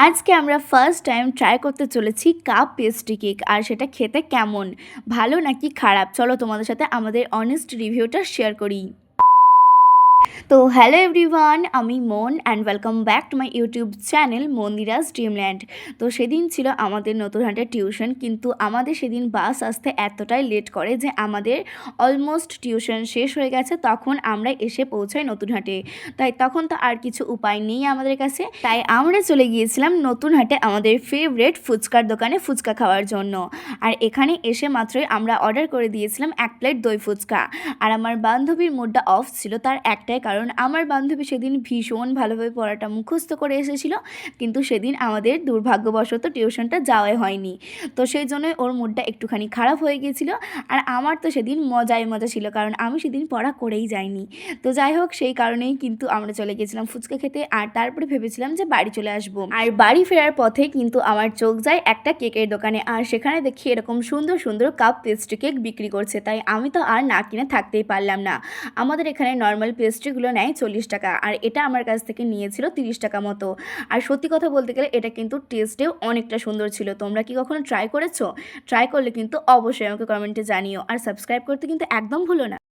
আজকে আমরা first time try করতে চলেছি কাপ পেস্ট্রি কেক। আর সেটা খেতে কেমন, ভালো নাকি খারাপ, চলো তোমাদের সাথে আমাদের অনেস্ট রিভিউটা শেয়ার করি। তো হ্যালো এভরিওয়ান, আমি মন and welcome back to my YouTube channel Mandira's Dreamland. তো সেদিন ছিল আমাদের নতুনহাটের টিউশন, কিন্তু আমাদের সেদিন বাস আসতে এতটাই লেট করে যে আমাদের অলমোস্ট টিউশন শেষ হয়ে গেছে। তখন আমরা এসে পৌঁছাই নতুনহাটে। তাই তখন তো আর কিছু উপায় নেই আমাদের কাছে, তাই আমরা চলে গিয়েছিলাম নতুনহাটে আমাদের ফেভারেট ফুচকার দোকানে ফুচকা খাওয়ার জন্য। আর এখানে এসে মাত্রই আমরা অর্ডার করে দিয়েছিলাম 1 প্লেট দই ফুচকা। আর আমার বান্ধবীর মুডটা অফ ছিল, তার একটাই কারণ, আমার বান্ধবী সেদিন ভীষণ ভালোভাবে পড়াটা মুখস্থ করে এসেছিল, কিন্তু সেদিন আমাদের দুর্ভাগ্যবশত টিউশনটা যাওয়াই হয়নি। তো সেই জন্যই ওর মুডটা একটুখানি খারাপ হয়ে গিয়েছিল। আর আমার তো সেদিন মজাই মজা ছিল, কারণ আমি সেদিন পড়া করেই যাইনি। তো যাই হোক, সেই কারণেই কিন্তু আমরা চলে গেছিলাম ফুচকা খেতে। আর তারপরে ভেবেছিলাম যে বাড়ি চলে আসবো। আর বাড়ি ফেরার পথে কিন্তু আমার চোখ যায় একটা কেকের দোকানে, আর সেখানে দেখি এরকম সুন্দর সুন্দর কাপ পেস্ট্রি কেক বিক্রি করছে। তাই আমি তো আর না কিনে থাকতেই পারলাম না। আমাদের এখানে নর্মাল পেস্ট্রিগুলো নেয় 40 টাকা, আর এটা আমার কাছ থেকে নিয়েছিল 30 টাকা মতো। আর সত্যি কথা বলতে গেলে এটা কিন্তু টেস্টেও অনেকটা সুন্দর ছিল। তোমরা কি কখনো ট্রাই করেছো? ট্রাই করলে কিন্তু অবশ্যই আমাকে কমেন্টে জানিও, আর সাবস্ক্রাইব করতে কিন্তু একদম ভুলো না।